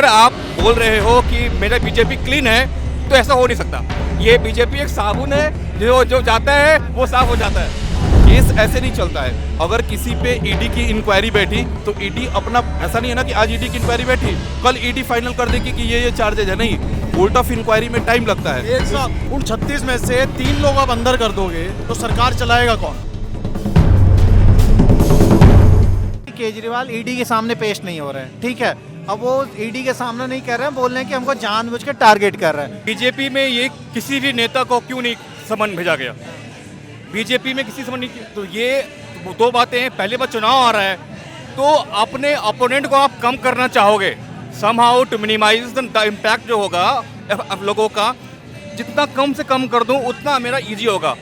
अगर आप बोल रहे हो कि मेरा बीजेपी क्लीन है तो ऐसा हो नहीं सकता। ये बीजेपी एक साबुन है, जो जाता है वो साफ हो जाता है। केस ऐसे नहीं चलता है। अगर किसी पे ईडी की इंक्वायरी बैठी तो ईडी अपना, ऐसा नहीं है ना कि आज ईडी की इंक्वायरी बैठी कल ईडी फाइनल कर देगी कि ये चार्जेज है, नहीं। कोर्ट ऑफ इंक्वायरी में टाइम लगता है। एक साथ उन 36 में से 3 लोग आप अंदर कर दोगे तो सरकार चलाएगा कौन? केजरीवाल ईडी के सामने पेश नहीं हो रहे हैं, ठीक है। अब वो ईडी के सामने नहीं कर रहे हैं, बोल रहे हैं कि हमको जानबूझ के टारगेट कर रहे हैं। बीजेपी में ये किसी भी नेता को क्यों नहीं समन भेजा गया? बीजेपी में किसी समन नहीं, तो ये दो बातें हैं। पहले बार चुनाव आ रहा है तो अपने अपोनेंट को आप कम करना चाहोगे, somehow to minimise the impact जो होगा आप लोगों का। जितना कम से कम कर दूं उतना मेरा इजी होगा।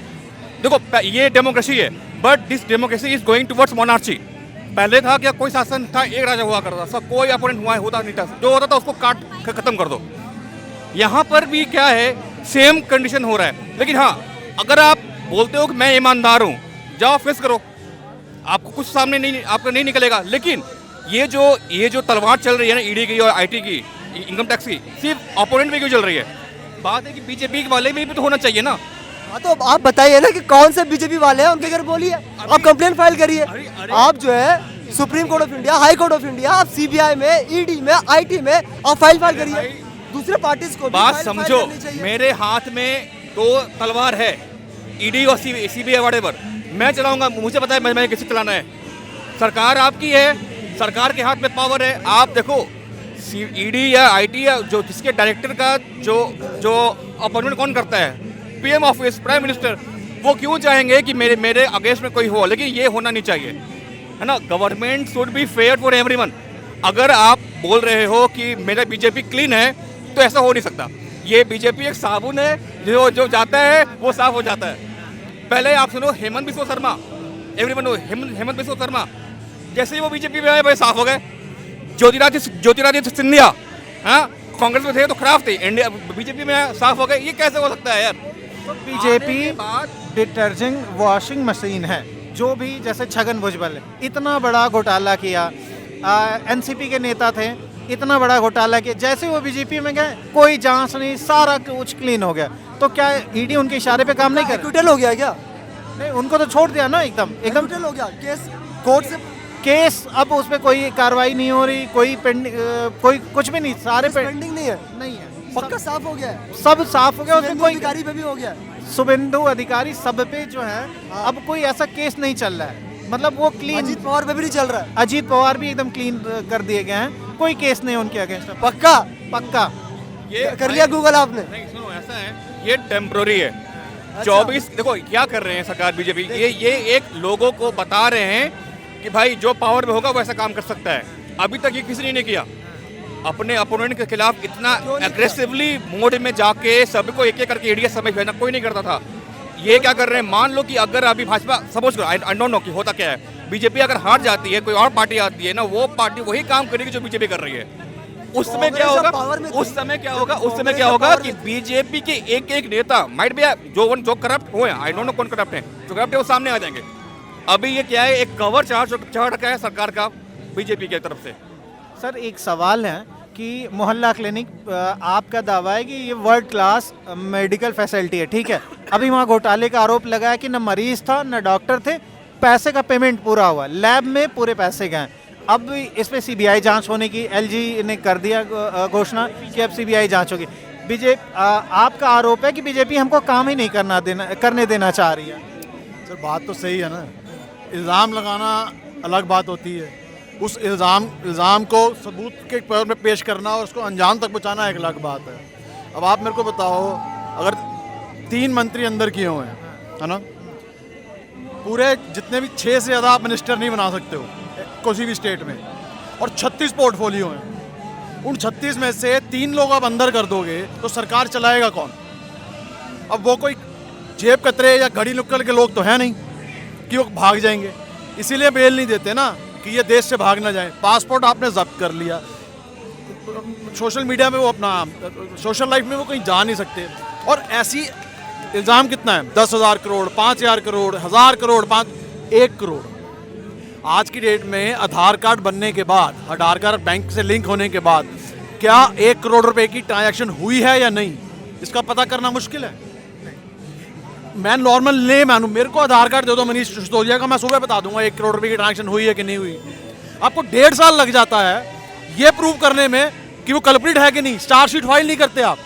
देखो ये डेमोक्रेसी है, but this democracy is going towards monarchy. पहले था क्या कोई शासन था, एक राजा हुआ करता था, कोई अपोनेंट होता नहीं था, जो होता था उसको काट खत्म कर दो। यहाँ पर भी क्या है, सेम कंडीशन हो रहा है। लेकिन हाँ, अगर आप बोलते हो कि मैं ईमानदार हूँ, जाओ फेस करो, आपको कुछ सामने नहीं, आपका नहीं निकलेगा। लेकिन ये जो तलवार चल रही है ना ईडी की और आईटी की, इनकम टैक्स की, सिर्फ अपोनेंट में क्यों चल रही है? बात है कि बीजेपी वाले में भी तो होना चाहिए ना। हाँ तो आप बताइए ना कि कौन से बीजेपी वाले हैं, उनके घर बोलिए, आप कंप्लेंट फाइल करिए। आप जो है supreme court of India, high court of India, आप सीबीआई में, ईडी में, आईटी में आप फाइल करिए। दूसरे पार्टीज को बात समझो, मेरे हाथ में दो तलवार है, ईडी और सीबीआई व्हाटएवर। मैं चलाऊंगा, मुझे पता है मैं कैसे चलाना है। सरकार आपकी है, सरकार के हाथ में पावर है। आप देखो ईडी या आईटी या जो जिसके डायरेक्टर का जो अपॉइंटमेंट कौन करता है, पीएम ऑफिस, प्राइम मिनिस्टर, वो क्यों चाहेंगे कि मेरे अगेंस्ट में कोई हो? लेकिन ये होना नहीं चाहिए, है ना। Government should be fair for everyone. अगर आप बोल रहे हो कि मेरा बीजेपी क्लीन है तो ऐसा हो नहीं सकता। ये बीजेपी एक साबुन है, जो जाता है वो साफ हो जाता है। पहले आप सुनो हेमंत बिस्वा शर्मा, एवरीवन नो हेमंत बिस्वा शर्मा, जैसे ही वो बीजेपी में आए भाई साफ हो गए। ज्योतिरादित्य सिंधिया, हाँ, कांग्रेस में थे तो खराब थे, इंडिया बीजेपी में साफ हो गए। ये कैसे हो सकता है यार? तो बीजेपी डिटर्जेंट वॉशिंग मशीन है। जो भी जैसे छगन भुजबल है, इतना बड़ा घोटाला किया, एनसीपी के नेता थे, इतना बड़ा घोटाला किया, जैसे वो बीजेपी में गए कोई जांच नहीं, सारा कुछ क्लीन हो गया। तो क्या ईडी उनके इशारे पे काम नहीं कर? एक्विटल हो गया क्या? नहीं, उनको तो छोड़ दिया ना, एकदम एक्विटल हो गया केस, कोर्ट से केस। अब उस पर कोई कार्रवाई नहीं हो रही, कोई पेंडिंग, कोई कुछ भी नहीं, सारे पेंडिंग नहीं है, नहीं है, पक्का साफ हो गया है, सब साफ हो गया। उसमें कोई अधिकारी पे भी हो गया, शुभेंदु अधिकारी सब पे जो है। अब कोई ऐसा केस नहीं चल रहा है, मतलब वो क्लीन। अजीत पवार पे भी नहीं चल रहा है, अजीत पवार भी एकदम क्लीन कर दिए गए हैं, कोई केस नहीं उनके अगेंस्ट। पक्का पक्का ये कर लिया गूगल आपने? नहीं सुनो, ऐसा है, ये टेम्पररी है। 24 देखो क्या कर रहे हैं सरकार बीजेपी, ये एक लोगों को बता रहे हैं कि भाई जो पावर में होगा वो ऐसा काम कर सकता है। अभी तक ये किसी ने नहीं किया। अपने अपोनेंट के खिलाफ इतना एग्रेसिवली मोड में जाके सबको एक एक करके ईडी समझ भेजना कोई नहीं करता था। ये क्या कर रहे हैं, मान लो कि अगर अभी भाजपा, सपोज करो, आई डोंट नो कि होता क्या है, बीजेपी अगर हार जाती है, कोई और पार्टी आती है ना, वो पार्टी वही काम करेगी जो बीजेपी कर रही है। उस समय क्या होगा, कि बीजेपी के एक एक नेता माइट भी जो करप्ट हुए, आई डोंट नो कौन करप्ट है, जो करप्ट है वो सामने आ जाएंगे। अभी ये क्या है, एक कवर चढ़ रखा है सरकार का बीजेपी की तरफ से। सर एक सवाल है कि मोहल्ला क्लिनिक, आपका दावा है कि ये वर्ल्ड क्लास मेडिकल फैसिलिटी है, ठीक है। अभी वहाँ घोटाले का आरोप लगा है कि न मरीज था न डॉक्टर थे, पैसे का पेमेंट पूरा हुआ, लैब में पूरे पैसे गए। अब इस पे सीबीआई जांच होने की एलजी ने कर दिया घोषणा कि अब सीबीआई जांच होगी। आपका आरोप है कि बीजेपी हमको काम ही नहीं करने देना चाह रही है। सर बात तो सही है ना, इल्ज़ाम लगाना अलग बात होती है, उस इल्ज़ाम को सबूत के तौर में पेश करना और उसको अंजाम तक पहुंचाना एक अलग बात है। अब आप मेरे को बताओ, अगर 3 मंत्री अंदर किए हुए हैं, है ना, पूरे जितने भी 6 से ज़्यादा आप मिनिस्टर नहीं बना सकते हो किसी भी स्टेट में, और 36 पोर्टफोलियो हैं, उन 36 में से 3 लोग आप अंदर कर दोगे तो सरकार चलाएगा कौन? अब वो कोई जेब कतरे या घड़ी नुक्कड़ के लोग तो हैं नहीं कि वो भाग जाएंगे, इसीलिए बेल नहीं देते ना कि ये देश से भाग ना जाए। पासपोर्ट आपने जब्त कर लिया, सोशल मीडिया में वो अपना सोशल लाइफ में वो कहीं जा नहीं सकते। और ऐसी इल्ज़ाम कितना है, 10,000 करोड़, 5,000 करोड़, 1,000 करोड़, 1 करोड़। आज की डेट में आधार कार्ड बनने के बाद, आधार कार्ड बैंक से लिंक होने के बाद क्या 1 करोड़ रुपए की ट्रांजैक्शन हुई है या नहीं, इसका पता करना मुश्किल है। मैं नॉर्मल लेमैन हूं, मेरे को आधार कार्ड दे दो मनीष सिसोदिया का, मैं सुबह बता दूंगा 1 करोड़ रुपए की ट्रांजैक्शन हुई है कि नहीं हुई। आपको 1.5 साल लग जाता है ये प्रूव करने में कि वो कल्प्रिट है कि नहीं, चार्जशीट फाइल नहीं करते आप।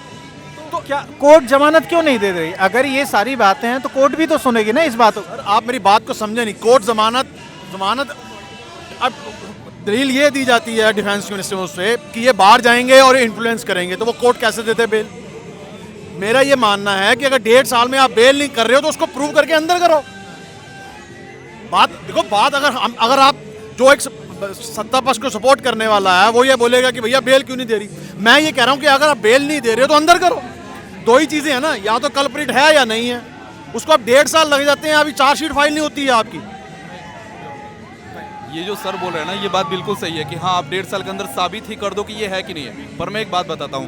तो क्या कोर्ट जमानत क्यों नहीं दे रही? अगर ये सारी बातें हैं तो कोर्ट भी तो सुनेगी ना इस बात को। आप मेरी बात को समझे नहीं। कोर्ट जमानत अब दलील ये दी जाती है डिफेंस मिनिस्टर से कि ये बाहर जाएंगे और इन्फ्लुएंस करेंगे, तो वो कोर्ट कैसे देते बेल? मेरा ये मानना है कि अगर 1.5 साल में आप बेल नहीं कर रहे हो तो उसको प्रूव करके अंदर करो। बात देखो, बात अगर आप जो एक सत्ता पक्ष को सपोर्ट करने वाला है वो ये बोलेगा कि भैया बेल क्यों नहीं दे रही, मैं ये कह रहा हूँ कि अगर आप बेल नहीं दे रहे हो तो अंदर करो। दो ही चीजें हैं ना, या तो कल्प्रिट है या नहीं है। उसको अब 1.5 साल लग जाते हैं, अभी चार्जशीट फाइल नहीं होती है आपकी। ये जो सर बोल रहे हैं ना, ये बात बिल्कुल सही है कि हाँ आप 1.5 साल के अंदर साबित ही कर दो कि ये है कि नहीं है। पर मैं एक बात बताता हूँ,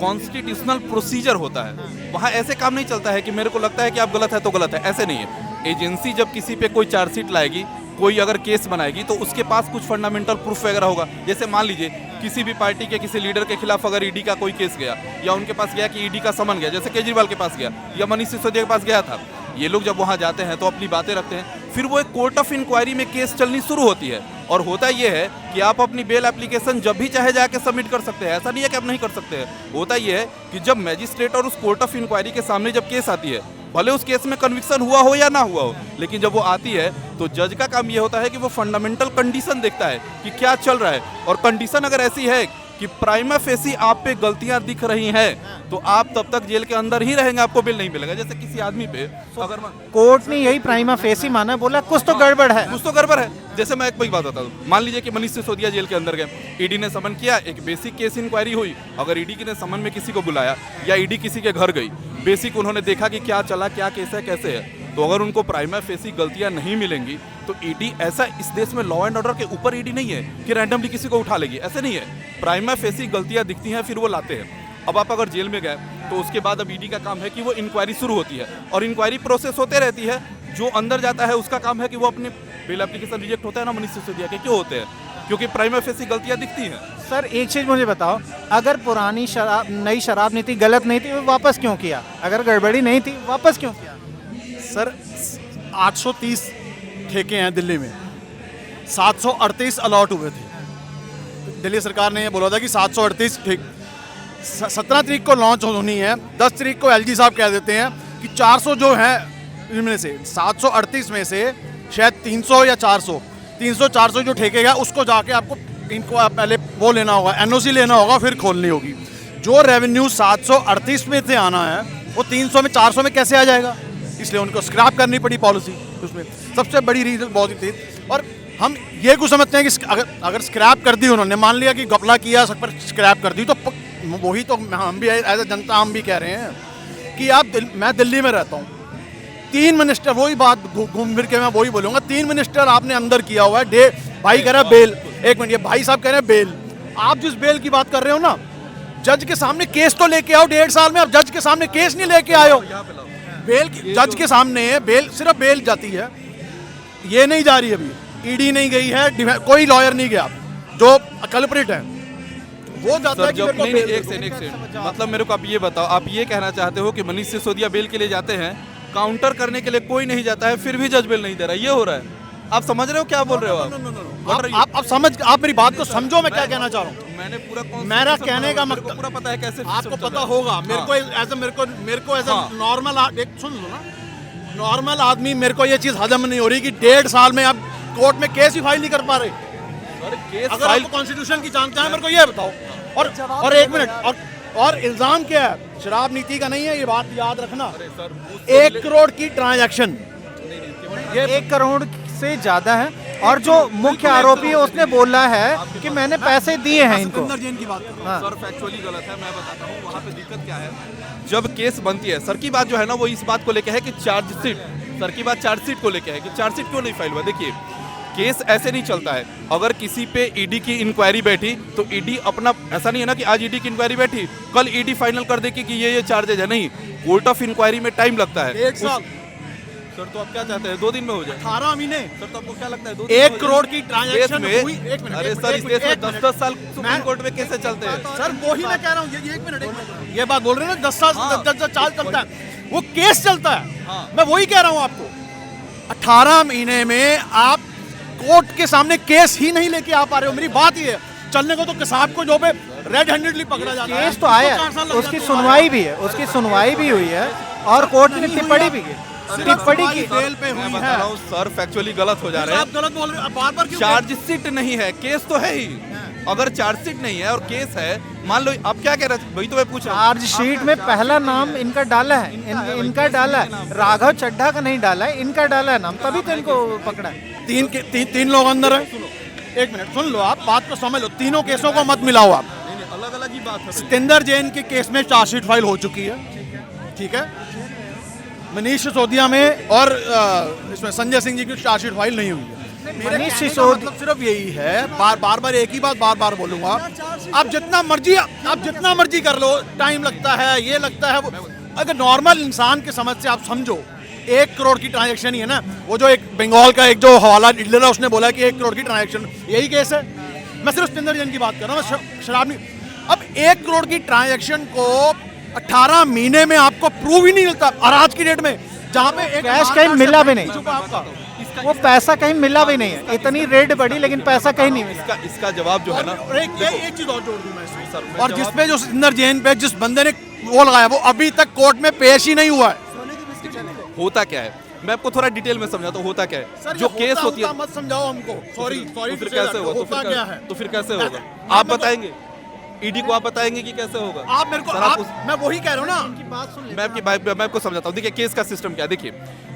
कॉन्स्टिट्यूशनल प्रोसीजर होता है, वहाँ ऐसे काम नहीं चलता है कि मेरे को लगता है कि आप गलत है तो गलत है, ऐसे नहीं है। एजेंसी जब किसी पे कोई चार्जशीट लाएगी, कोई अगर केस बनाएगी, तो उसके पास कुछ फंडामेंटल प्रूफ वगैरह होगा। जैसे मान लीजिए किसी भी पार्टी के किसी लीडर के खिलाफ अगर ईडी का कोई केस गया, या उनके पास गया कि ईडी का समन गया, जैसे केजरीवाल के पास गया या मनीष सिसोदिया के पास गया था, ये लोग जब वहाँ जाते हैं तो अपनी बातें रखते हैं, फिर वो एक कोर्ट ऑफ इंक्वायरी में केस चलनी शुरू होती है। और होता ये है कि आप अपनी बेल एप्लीकेशन जब भी चाहे जाके सबमिट कर सकते हैं, ऐसा नहीं है कि आप नहीं कर सकते हैं। होता ये है कि जब मैजिस्ट्रेट और उस कोर्ट ऑफ इंक्वायरी के सामने जब केस आती है, भले उस केस में कन्विक्शन हुआ हो या ना हुआ हो, लेकिन जब वो आती है तो जज का काम ये होता है कि वो फंडामेंटल कंडीशन देखता है कि क्या चल रहा है। और कंडीशन अगर ऐसी है कि प्राइमा फेसी आप पे गलतियां दिख रही हैं, तो आप तब तक जेल के अंदर ही रहेंगे, आपको बेल नहीं मिलेगा। जैसे किसी आदमी पे अगर कोर्ट ने यही प्राइमा फेसी माना, बोला कुछ तो गड़बड़ है, कुछ तो गड़बड़ है। जैसे मैं एक बात बता दूं, मान लीजिए कि मनीष सिसोदिया जेल के अंदर गए, ईडी ने समन किया, एक बेसिक केस इंक्वायरी हुई। अगर ईडी ने समन में किसी को बुलाया या ईडी किसी के घर गई, बेसिक उन्होंने देखा कि क्या चला, क्या केस है, कैसे है, तो अगर उनको प्राइमा फेसी गलतियां नहीं मिलेंगी तो ईडी ऐसा, इस देश में लॉ एंड ऑर्डर के ऊपर ईडी नहीं है कि रैंडमली किसी को उठा लेगी, ऐसे नहीं है। प्राइमा फेसी गलतियां दिखती हैं, फिर वो लाते हैं। अब आप अगर जेल में गए तो उसके बाद अब ईडी का काम है कि वो इंक्वायरी शुरू होती है, और इंक्वायरी प्रोसेस होते रहती है। जो अंदर जाता है उसका काम है कि वो अपने बेल एप्लीकेशन रिजेक्ट होता है ना मनीष सिसोदिया के, क्यों होते हैं? क्योंकि प्राइमा फेसी गलतियां दिखती हैं। सर एक चीज मुझे बताओ, अगर पुरानी शराब, नई शराब नीति गलत नहीं थी, वो वापस क्यों किया? अगर गड़बड़ी नहीं थी, वापस क्यों किया? सर 830 ठेके हैं दिल्ली में, 738 अलॉट हुए थे। दिल्ली सरकार ने ये बोला था कि 738 ठेके, 17 तारीख को लॉन्च होनी है, 10 तारीख को एलजी साहब कह देते हैं कि 400 जो है इनमें से 738 में से शायद 300 या 400 जो ठेके गया उसको जाके आपको इनको पहले वो लेना होगा, एनओसी लेना होगा, फिर खोलनी होगी। जो रेवेन्यू 738 में से आना है वो 300 में 400 में कैसे आ जाएगा? इसलिए उनको स्क्रैप करनी पड़ी पॉलिसी। उसमें सबसे बड़ी रीजन बहुत थी। और हम ये कुछ समझते हैं कि अगर स्क्रैप कर दी उन्होंने, मान लिया कि घपला किया, सब पर स्क्रैप कर दी, तो वही तो हम भी एज ए जनता हम भी कह रहे हैं कि आप मैं दिल्ली में रहता हूँ, 3 मिनिस्टर, वही बात घूम फिर के मैं वही बोलूँगा, 3 मिनिस्टर आपने अंदर किया हुआ है। भाई कह रहा है बेल, एक मिनट, ये भाई साहब कह रहे हैं बेल। आप जिस बेल की बात कर रहे हो ना, जज के सामने केस तो लेके आओ। 1.5 साल में आप जज के सामने केस नहीं लेके आए हो। बेल जज के सामने बेल, सिर्फ बेल जाती है, ये नहीं जा रही अभी, ईडी नहीं गई है, कोई लॉयर नहीं गया, जो कल्प्रिट है वो जाता है कि मेरे को बेल। एक सेकंड, मतलब मेरे को आप ये बताओ, आप ये कहना चाहते हो कि मनीष सिसोदिया बेल के लिए जाते हैं, काउंटर करने के लिए कोई नहीं जाता है, फिर भी जज बेल नहीं दे रहा, ये हो रहा है? आप समझ रहे हो क्या बोल रहे हो? आप मेरी बात को समझो, मैं क्या कहना चाह रहा हूँ। मैंने पूरा मेरा कहने का मतलब पूरा पता है कैसे आपको पता होगा। मेरे को एज नॉर्मल, एक सुन लो ना, नॉर्मल आदमी मेरे को ये चीज हजम नहीं हो रही कि 1.5 साल में आप कोर्ट में केस ही फाइल नहीं कर पा रहे। अगर आप कॉन्स्टिट्यूशन की जानते हैं मेरे को ये बताओ। और एक मिनट, और इल्जाम क्या है? शराब नीति का नहीं है, ये बात याद रखना। 1 करोड़ की ट्रांजैक्शन, ये 1 करोड़ से ज्यादा है, और जो मुख्य आरोपी है उसने बोला है कि मैंने पैसे दिए हैं इनको। जैन की बात कर रहा हूं। सर फैक्चुअली गलत है, मैं बताता हूँ वहाँ पे दिक्कत क्या है। जब केस बनती है, सर की बात जो है ना वो इस बात को लेके है कि चार्जशीट, सर की बात चार्जशीट को लेके है कि चार्जशीट क्यों नहीं फाइल हुआ। देखिए केस ऐसे नहीं चलता है। अगर किसी पे ईडी की इंक्वायरी बैठी तो ईडी अपना, ऐसा नहीं है ना कि आज ईडी की इंक्वायरी बैठी कल ईडी फाइनल कर देगी कि ये चार्जेज है, नहीं। कोर्ट ऑफ इंक्वायरी में टाइम लगता है। 1 साल सर तो आप क्या चाहते हैं 2 दिन में हो जाए? 18 महीने, सर तो आपको क्या लगता है 1 करोड़ की ट्रांजैक्शन हुई। एक मिनट, अरे एक सर, मिनट, इस देश में एक मिनट। 10-10 साल सुप्रीम कोर्ट में कैसे चलते हैं? सर वही मैं कह रहा हूँ, ये 1 मिनट, ये बात बोल रहे हैं ना 10 साल 10 साल चलता है, वो केस चलता है। मैं वही कह रहा हूँ आपको, 18 महीने में आप कोर्ट के सामने केस ही नहीं लेके आ पा रहे हो। मेरी बात ये है, चलने को तो किसाब को जो पे रेड हैंडेडली पकड़ा जाता है। केस तो आया, उसकी सुनवाई भी है, उसकी सुनवाई भी हुई है और कोर्ट ने टिप्पणी भी की, टिप्पणी की। बेल पे मैं हुई बता है। रहा हूँ सर, फैक्चुअली गलत हो जा रहे आप हैं। गलत बोल रहे हो, बार-बार क्यों? चार्जशीट नहीं है, केस तो है ही। अगर चार्जशीट नहीं है और केस है, मान लो आप क्या कह रहे थे, वही तो मैं पूछ रहा हूँ। चार्जशीट में पहला नाम इनका डाला है, इनका डाला है, राघव चड्ढा का नहीं डाला है, इनका डाला है नाम, तभी तो इनको पकड़ा है। तीन लोग अंदर हैं। एक मिनट सुन लो, आप बात को समझ लो, तीनों केसों को मत मिलाओ आप। अलग अलग ही बात है। सतेंद्र जैन के केस में चार्जशीट फाइल हो चुकी है, ठीक है। मनीष सिसोदिया में और इसमें संजय सिंह जी की चार्जशीट फाइल नहीं हुई है। मेरे मनीष कहने का सिसोदिया मतलब सिर्फ यही है, बार एक ही बात बार बोलूंगा। आप जितना मर्जी कर लो, टाइम लगता है, ये लगता है, वो अगर नॉर्मल इंसान की समझ से आप समझो, 1 करोड़ की ट्रांजैक्शन ही है ना। वो जो एक बंगाल का एक जो हवाला डीलर है, उसने बोला कि 1 करोड़ की ट्रांजैक्शन, यही केस है। मैं सिर्फ सतेंद्र जैन की बात कर रहा हूँ, शराब नहीं। अब 1 करोड़ की ट्रांजैक्शन को 18 महीने में आपको प्रूव ही नहीं मिलता। और आज की डेट में जहाँ पे एक कैश कहीं मिला भी नहीं, छुपा आपका, वो पैसा कहीं मिला भी नहीं है। इतनी रेड बढ़ी लेकिन पैसा कहीं नहीं मिला। इसका जवाब जो है ना, और एक चीज और जोड़ दूं मैं इसमें, सर, और जिसपे जो सतेंद्र जैन पे जिस बंदे ने वो लगाया, वो अभी तक कोर्ट में पेश ही नहीं हुआ है। होता क्या है, मैं आपको थोड़ा डिटेल में समझाता हूँ। होता क्या है, सर, जो केस होती है, मत समझाओ हमको। सॉरी तो फिर कैसे होगा? होता क्या है? तो फिर कैसे होगा? आप आप मेरे को- बताएंगे, ईडी को आप बताएंगे कि कैसे होगा? आप मेरे को सर, आप, उस- मैं वही कह रहा हूँ ना। मैं आपको समझाता हूँ। देखिए केस का सिस्टम क्या है। देखिए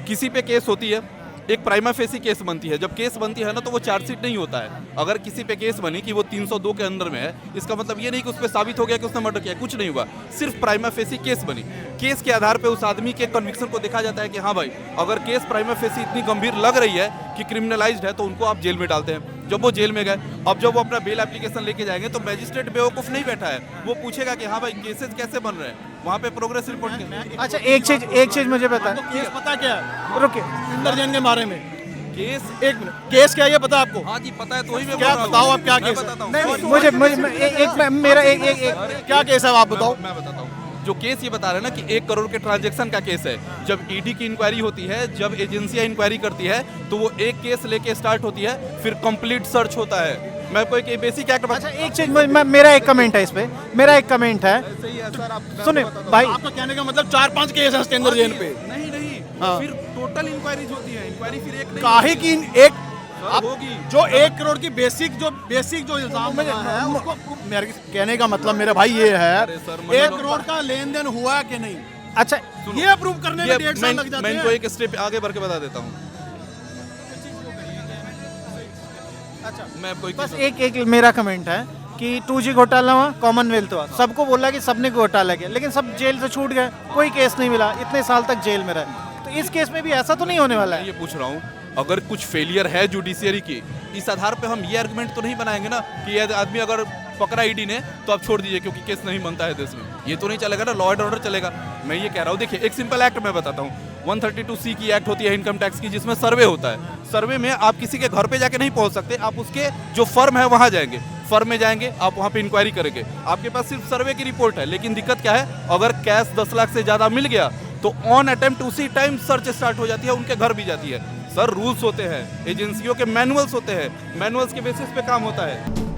किसी पे केस होती है, एक प्राइमा फेसी केस बनती है। जब केस बनती है ना, तो वो चार्जशीट नहीं होता है। अगर किसी पे केस बनी कि वो 302 के अंदर में है, इसका मतलब ये नहीं कि उस पर साबित हो गया कि उसने मर्डर किया, कुछ नहीं हुआ। सिर्फ प्राइमा फेसी केस बनी। केस के आधार पे उस आदमी के कन्विक्शन को देखा जाता है कि हाँ भाई, अगर केस प्राइमा फेसी इतनी गंभीर लग रही है कि क्रिमिनलाइज्ड है, तो उनको आप जेल में डालते हैं। जब वो जेल में गए, अब जब वो अपना बेल एप्लीकेशन लेके जाएंगे, तो मैजिस्ट्रेट बेवकूफ नहीं बैठा है, वो पूछेगा कि हाँ भाई केसेस कैसे बन रहे हैं, वहाँ पे प्रोग्रेस रिपोर्ट के। अच्छा एक चीज मुझे बता, केस पता क्या है रुकिए, सतेंद्र जैन के बारे में? केस, एक मिनट, केस क्या है ये पता है आपको? हाँ जी पता है, तो वही मैं क्या बोल रहा हूँ। बताओ आप क्या मैं केस है? बताता हूँ। मेरा एक क्या केस है आप बताओ? मैं बताता हूँ। जो केस ये बता रहे हैं ना कि 1 करोड़ के ट्रांजैक्शन का केस है। जब ईडी की इंक्वायरी होती है, जब एजेंसियां इंक्वायरी करती है, तो वो एक केस लेके स्टार्ट होती है, फिर कंप्लीट सर्च होता है। मैं कोई एक बेसिक एक्ट अच्छा एक चीज मेरा एक कमेंट है इस पे, मेरा एक कमेंट है। सुने भाई, आपका कहने का मतलब 4-5 केस है सतेंद्र जैन पे? नहीं हाँ। फिर टोटल इंक्वायरीज होती है। इंक्वायरी फिर एक नहीं काहे की एक आप होगी। जो 1 करोड़ की बेसिक जो इल्जाम लगा है, उसको मेरे कहने का मतलब मेरे भाई ये है, अरे सर, 1 करोड़ का लेन देन हुआ है कि नहीं, अच्छा ये अप्रूव करने में 1.5 साल लग जाते मैं इनको हैं। एक स्टेप आगे बढ़ के बता देता हूँ। अच्छा मैं आपको बस एक मेरा कमेंट है कि 2G घोटाला हुआ, कॉमनवेल्थ हुआ, सबको बोला कि सबने घोटाला किया, लेकिन सब जेल से छूट गए, कोई केस नहीं मिला, इतने साल तक जेल में रहे। तो इस केस में भी ऐसा तो नहीं होने वाला है? ये पूछ रहा हूँ, अगर कुछ फेलियर है जुडिशियरी की, इस आधार पे हम ये आर्गुमेंट तो नहीं बनाएंगे ना कि ये आदमी अगर पकड़ा ईडी ने तो आप छोड़ दीजिए क्योंकि केस नहीं बनता है देश में। ये तो नहीं चलेगा ना, लॉ एंड ऑर्डर चलेगा। मैं ये कह रहा हूँ, देखिए एक सिंपल एक्ट मैं बताता हूँ। 132C की एक्ट होती है इनकम टैक्स की, जिसमें सर्वे होता है। सर्वे में आप किसी के घर पे जाके नहीं पहुंच सकते, आप उसके जो फर्म है वहां जाएंगे, फर्म में जाएंगे, आप वहां पे इंक्वायरी करेंगे। आपके पास सिर्फ सर्वे की रिपोर्ट है, लेकिन दिक्कत क्या है, अगर कैश 10 लाख से ज्यादा मिल गया तो ऑन अटेम्प्ट उसी टाइम सर्च स्टार्ट हो जाती है, उनके घर भी जाती है। सर रूल्स होते हैं, एजेंसियों के मैनुअल्स होते हैं, मैनुअल्स के बेसिस पे काम होता है।